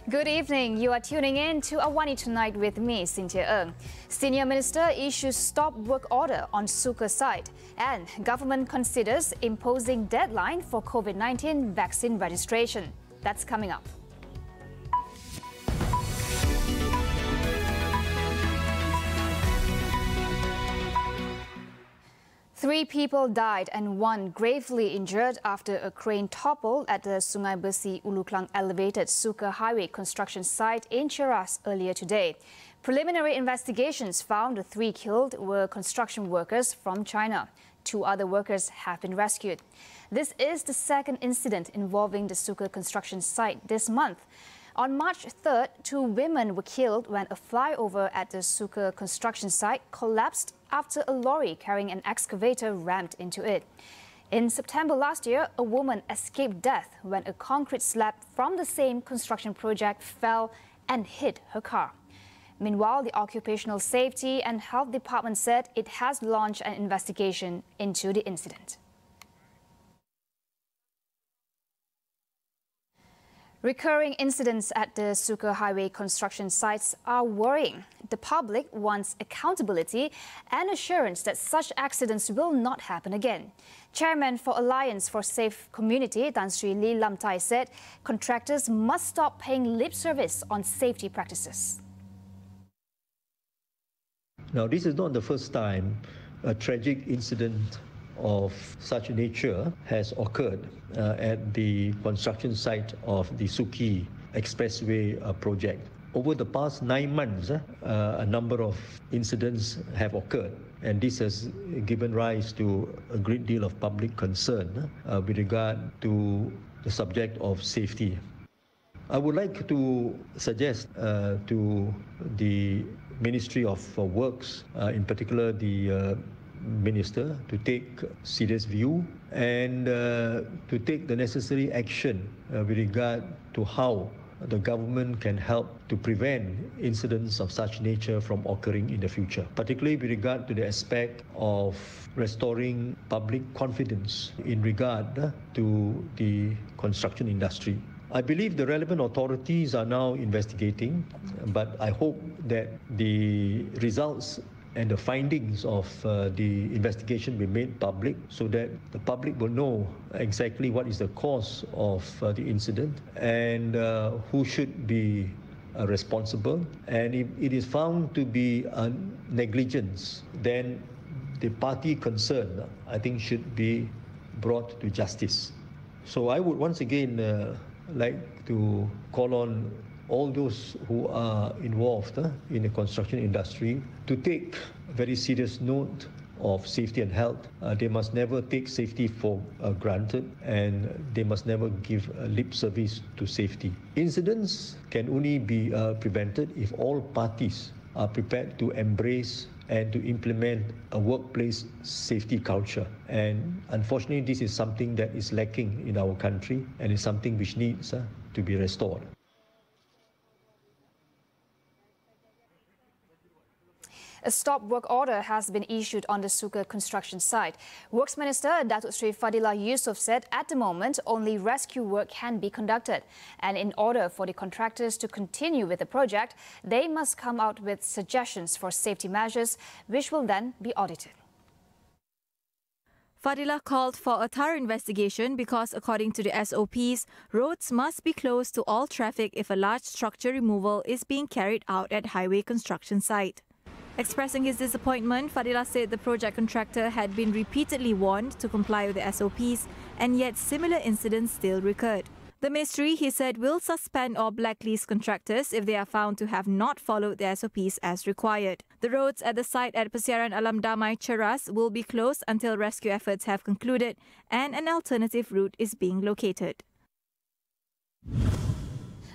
Good evening. You are tuning in to AWANI Tonight with me, Cynthia Ng. Senior Minister issues stop work order on SUKE site, and government considers imposing deadline for COVID-19 vaccine registration. That's coming up. Three people died and one gravely injured after a crane toppled at the Sungai Besi Ulu Klang elevated SUKE highway construction site in Cheras earlier today. Preliminary investigations found the three killed were construction workers from China. Two other workers have been rescued. This is the second incident involving the SUKE construction site this month. On March 3rd, two women were killed when a flyover at the SUKE construction site collapsed after a lorry carrying an excavator rammed into it. In September last year, a woman escaped death when a concrete slab from the same construction project fell and hit her car. Meanwhile, the Occupational Safety and Health Department said it has launched an investigation into the incident. Recurring incidents at the SUKE highway construction sites are worrying. The public wants accountability and assurance that such accidents will not happen again. Chairman for Alliance for Safe Community, Tan Sri Lee Lam Tai, said contractors must stop paying lip service on safety practices. Now, this is not the first time a tragic incident of such nature has occurred at the construction site of the SUKE Expressway project. Over the past 9 months, a number of incidents have occurred, and this has given rise to a great deal of public concern with regard to the subject of safety. I would like to suggest to the Ministry of Works, in particular the Minister, to take serious view and to take the necessary action with regard to how the government can help to prevent incidents of such nature from occurring in the future, particularly with regard to the aspect of restoring public confidence in regard to the construction industry. I believe the relevant authorities are now investigating, but I hope that the results and the findings of the investigation be made public so that the public will know exactly what is the cause of the incident and who should be responsible. And if it is found to be negligence, then the party concerned, I think, should be brought to justice. So I would once again like to call on all those who are involved in the construction industry to take very serious note of safety and health. They must never take safety for granted, and they must never give lip service to safety. Incidents can only be prevented if all parties are prepared to embrace and to implement a workplace safety culture. And unfortunately, this is something that is lacking in our country and is something which needs to be restored. A stop work order has been issued on the SUKE construction site. Works Minister Datuk Sri Fadillah Yusof said at the moment only rescue work can be conducted, and in order for the contractors to continue with the project, they must come out with suggestions for safety measures, which will then be audited. Fadillah called for a thorough investigation because, according to the SOPs, roads must be closed to all traffic if a large structure removal is being carried out at highway construction site. Expressing his disappointment, Fadillah said the project contractor had been repeatedly warned to comply with the SOPs, and yet similar incidents still recurred. The ministry, he said, will suspend or blacklist contractors if they are found to have not followed the SOPs as required. The roads at the site at Persiaran Alam Damai, Cheras will be closed until rescue efforts have concluded and an alternative route is being located.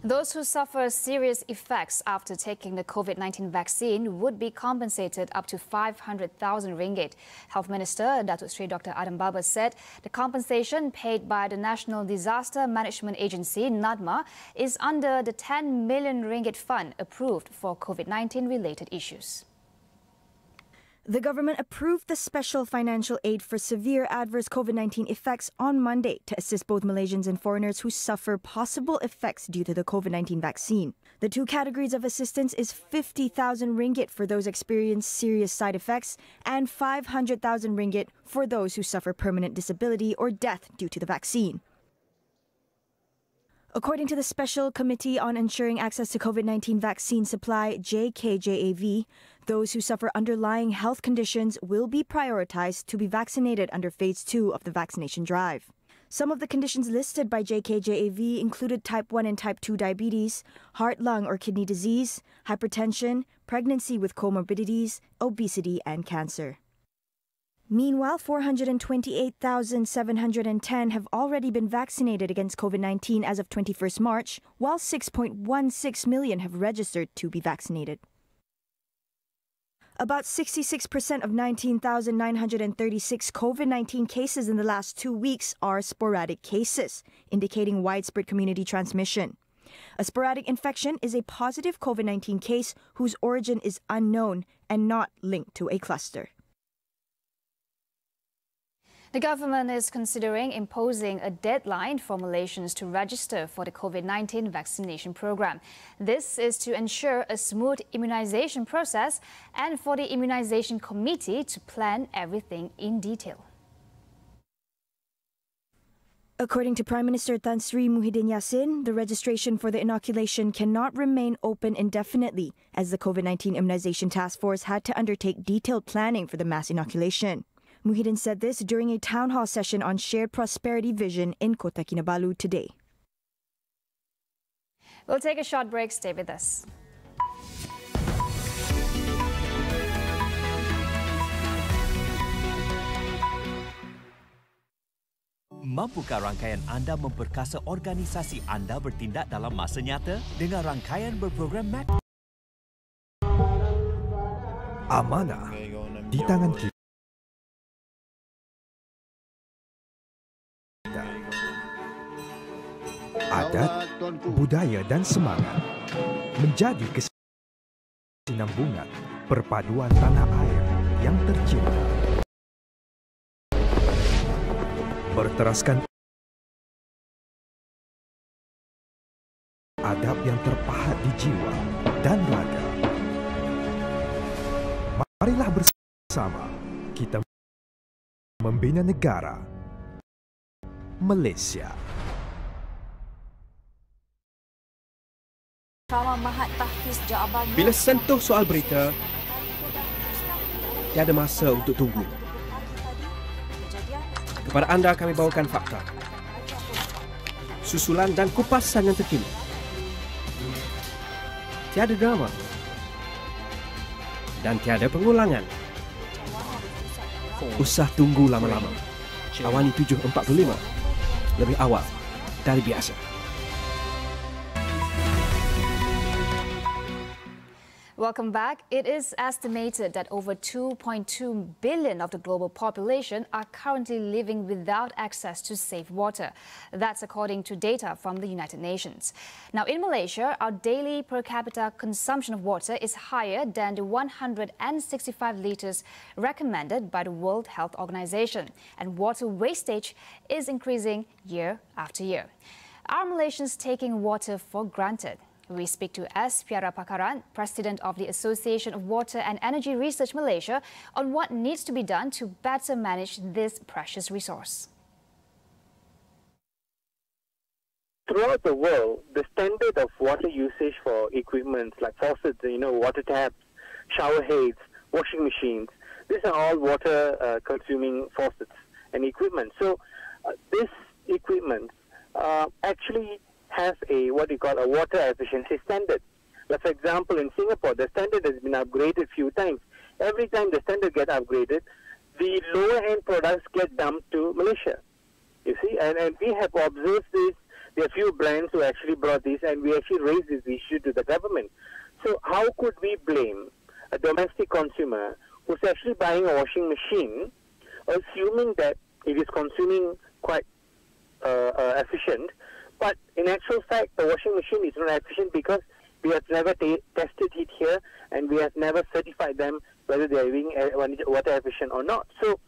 Those who suffer serious effects after taking the COVID-19 vaccine would be compensated up to 500,000 ringgit. Health Minister Datuk Sri Dr. Adam Babar said the compensation paid by the National Disaster Management Agency, NADMA, is under the 10 million ringgit fund approved for COVID-19 related issues. The government approved the special financial aid for severe adverse COVID-19 effects on Monday to assist both Malaysians and foreigners who suffer possible effects due to the COVID-19 vaccine. The two categories of assistance is 50,000 ringgit for those experience serious side effects and 500,000 ringgit for those who suffer permanent disability or death due to the vaccine. According to the Special Committee on Ensuring Access to COVID-19 Vaccine Supply, JKJAV, those who suffer underlying health conditions will be prioritized to be vaccinated under Phase 2 of the vaccination drive. Some of the conditions listed by JKJAV included type 1 and type 2 diabetes, heart, lung or kidney disease, hypertension, pregnancy with comorbidities, obesity and cancer. Meanwhile, 428,710 have already been vaccinated against COVID-19 as of 21st March, while 6.16 million have registered to be vaccinated. About 66% of 19,936 COVID-19 cases in the last 2 weeks are sporadic cases, indicating widespread community transmission. A sporadic infection is a positive COVID-19 case whose origin is unknown and not linked to a cluster. The government is considering imposing a deadline for Malaysians to register for the COVID-19 vaccination program. This is to ensure a smooth immunization process and for the immunization committee to plan everything in detail. According to Prime Minister Tan Sri Muhyiddin Yassin, the registration for the inoculation cannot remain open indefinitely, as the COVID-19 Immunization Task Force had to undertake detailed planning for the mass inoculation. Muhyiddin said this during a town hall session on shared prosperity vision in Kota Kinabalu today. We'll take a short break. Stay with us. Mampukah rangkaian anda memperkasa organisasi anda bertindak dalam masa nyata dengan rangkaian berprogram MAC? Amanah di tangan kita. Adat, budaya dan semangat menjadi kesinambungan perpaduan tanah air yang tercinta. Berteraskan adab yang terpahat di jiwa dan raga. Marilah bersama kita membina negara Malaysia. Bila sentuh soal berita, tiada masa untuk tunggu. Kepada anda kami bawakan fakta, susulan dan kupasan yang terkini. Tiada drama dan tiada pengulangan. Usah tunggu lama-lama. AWANI 745 lebih awal dari biasa. Welcome back. It is estimated that over 2.2 billion of the global population are currently living without access to safe water. That's according to data from the United Nations. Now, in Malaysia, our daily per capita consumption of water is higher than the 165 litres recommended by the World Health Organization, and water wastage is increasing year after year. Are Malaysians taking water for granted? We speak to S. Piara Pakaran, President of the Association of Water and Energy Research Malaysia, on what needs to be done to better manage this precious resource. Throughout the world, the standard of water usage for equipment like faucets, water taps, shower heads, washing machines, these are all water-consuming faucets and equipment. So this equipment actually has what you call a water efficiency standard. Like, for example, in Singapore, the standard has been upgraded a few times. Every time the standard gets upgraded, the lower-end products get dumped to Malaysia. You see, and we have observed this. There are a few brands who actually brought this, and we actually raised this issue to the government. So how could we blame a domestic consumer who's actually buying a washing machine, assuming that it is consuming quite efficient, but in actual fact, the washing machine is not efficient because we have never tested it here and we have never certified them whether they are being water efficient or not. So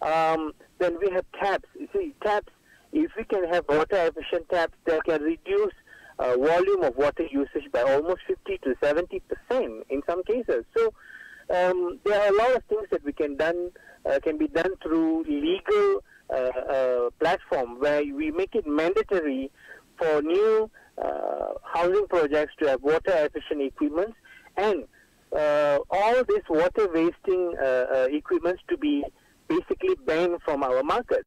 then we have taps. You see, taps, if we can have water efficient taps, they can reduce volume of water usage by almost 50 to 70% in some cases. So there are a lot of things that can be done through legal platform, where we make it mandatory for new housing projects to have water efficient equipment, and all these water wasting equipments to be basically banned from our market.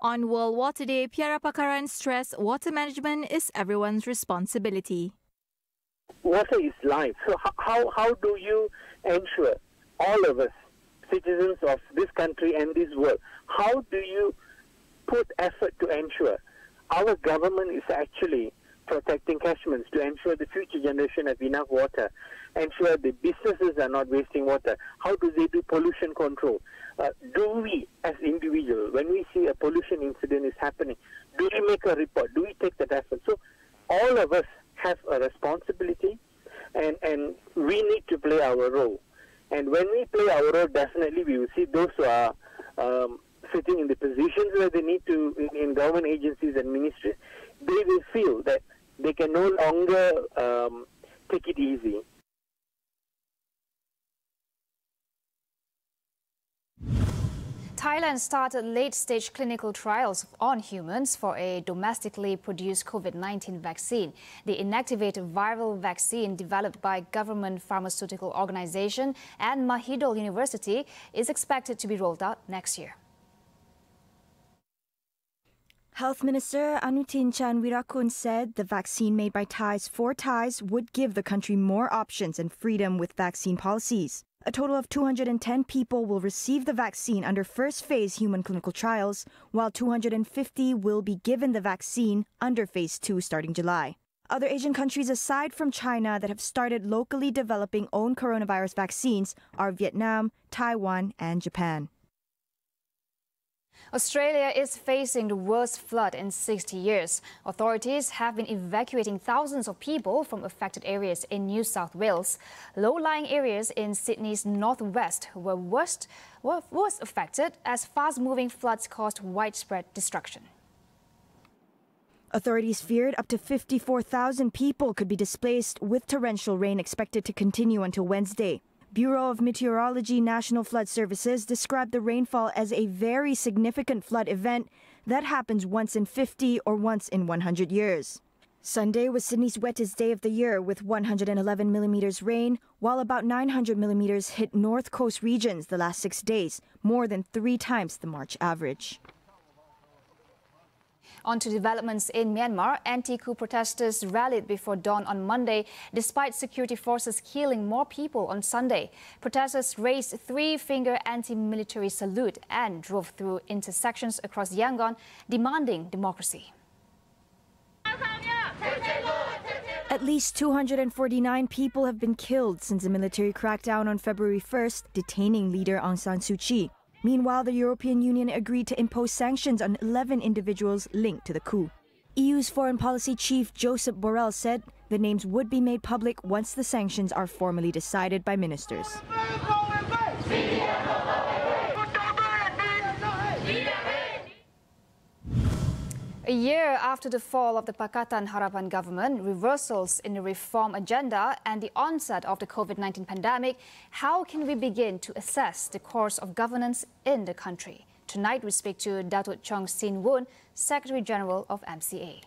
On World Water Day, Piara Pakaran stressed water management is everyone's responsibility. Water is life. So how do you ensure, all of us, citizens of this country and this world, how do you put effort to ensure our government is actually protecting catchments, to ensure the future generation have enough water, ensure the businesses are not wasting water? How do they do pollution control? Do we, as individuals, when we see a pollution incident is happening, do we make a report? Do we take that effort? So all of us have a responsibility, and we need to play our role. And when we play our role, definitely we will see those who are sitting in the positions where they need to, in government agencies and ministries, they will feel that they can no longer take it easy. Thailand started late-stage clinical trials on humans for a domestically produced COVID-19 vaccine. The inactivated viral vaccine developed by government pharmaceutical organization and Mahidol University is expected to be rolled out next year. Health Minister Anutin Chanvirakul said the vaccine made by Thais for Thais would give the country more options and freedom with vaccine policies. A total of 210 people will receive the vaccine under first phase human clinical trials, while 250 will be given the vaccine under phase 2 starting July. Other Asian countries aside from China that have started locally developing own coronavirus vaccines are Vietnam, Taiwan and Japan. Australia is facing the worst flood in 60 years. Authorities have been evacuating thousands of people from affected areas in New South Wales. Low-lying areas in Sydney's northwest were worst affected as fast-moving floods caused widespread destruction. Authorities feared up to 54,000 people could be displaced, with torrential rain expected to continue until Wednesday. Bureau of Meteorology National Flood Services described the rainfall as a very significant flood event that happens once in 50 or once in 100 years. Sunday was Sydney's wettest day of the year with 111 millimeters rain, while about 900 millimeters hit North Coast regions the last 6 days, more than 3 times the March average. On to developments in Myanmar. Anti-coup protesters rallied before dawn on Monday, despite security forces killing more people on Sunday. Protesters raised 3-finger anti-military salute and drove through intersections across Yangon, demanding democracy. At least 249 people have been killed since the military crackdown on February 1st, detaining leader Aung San Suu Kyi. Meanwhile, the European Union agreed to impose sanctions on 11 individuals linked to the coup. EU's foreign policy chief Josep Borrell said the names would be made public once the sanctions are formally decided by ministers. A year after the fall of the Pakatan Harapan government, reversals in the reform agenda and the onset of the COVID-19 pandemic, how can we begin to assess the course of governance in the country? Tonight we speak to Datuk Chong Sin Woon, Secretary General of MCA.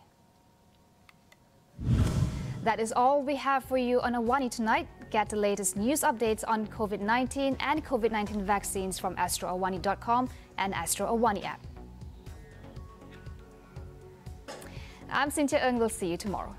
That is all we have for you on AWANI tonight. Get the latest news updates on COVID-19 and COVID-19 vaccines from astroawani.com and Astro AWANI app. I'm Cynthia Ng. We'll see you tomorrow.